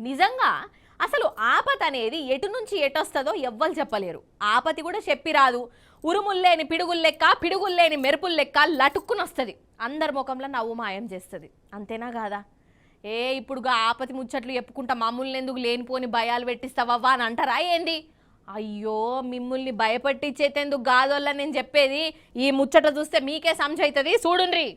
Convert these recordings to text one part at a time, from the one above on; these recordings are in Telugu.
నిజంగా అసలు ఆపత అనేది ఎటు నుంచి ఎటొస్తుందో ఎవ్వరు చెప్పలేరు. ఆపతి కూడా చెప్పి రాదు. ఉరుముల్లేని పిడుగుల్లెక్క, పిడుగుల్లేని మెరుపుల్లెక్క లటుక్కుని వస్తుంది. అందరి ముఖంలో నవ్వు మాయం చేస్తుంది. అంతేనా కాదా? ఇప్పుడు ఆపతి ముచ్చట్లు చెప్పుకుంటా మమ్మల్ని ఎందుకు లేనిపోని భయాలు పెట్టిస్తావవ్వా అని అంటారా ఏంది? అయ్యో, మిమ్మల్ని భయపట్టించేతేందుకు కాదోళ్ళ నేను చెప్పేది. ఈ ముచ్చట చూస్తే మీకే సంశయితుంది, చూడుండ్రి.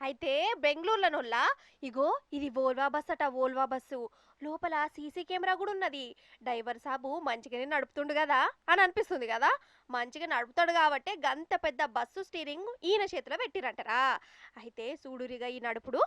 అయితే బెంగళూరులోనొల్లా ఇగో ఇది వోల్వా బస్ అట, వోల్వా బస్సు లోపల సీసీ కెమెరా కూడా ఉన్నది. డ్రైవర్ సాబు మంచిగానే నడుపుతుండు కదా అని అనిపిస్తుంది కదా. మంచిగా నడుపుతాడు కాబట్టి గంత పెద్ద బస్సు స్టీరింగ్ ఈయన చేతిలో పెట్టిరంటారా. అయితే సూడురిగా ఈ నడుపుడు.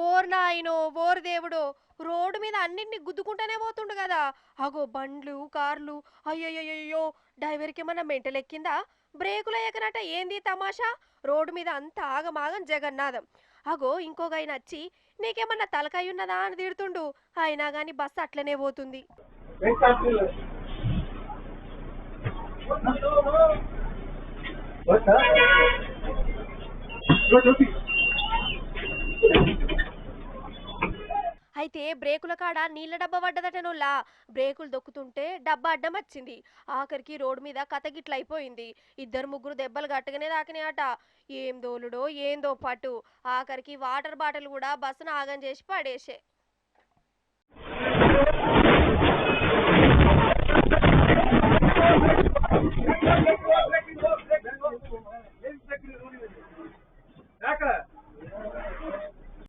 ఓర్ నాయనో, ఓర్ దేవుడు, రోడ్డు మీద అన్నింటినీ గుద్దుకుంటానే పోతుండు కదా. అగో బండ్లు కార్లు. అయ్యయ్యో, డ్రైవర్కి ఏమన్నా మెంటల్ ఎక్కిందా? బ్రేకులు ఎక్కనట ఏంది తమాషా? రోడ్డు మీద అంతా ఆగమాగం జగన్నాథం. అగో ఇంకొక ఆయన వచ్చి నీకేమన్నా తలకాయ ఉన్నదా అని తిడుతుండు. అయినా గాని బస్సు అట్లనే పోతుంది. అయితే బ్రేకుల కాడ నీళ్ళ డబ్బా పడ్డదటనోళ్ళ. బ్రేకులు దొక్కుతుంటే డబ్బా అడ్డం వచ్చింది. ఆఖరికి రోడ్డు మీద కథగిట్ల అయిపోయింది. ఇద్దరు ముగ్గురు దెబ్బలు గట్టగానే తాకినాయట. ఏం దోలుడో ఏందో పట్టు. ఆఖరికి వాటర్ బాటిల్ కూడా బస్సును ఆగం చేసి పడేసే.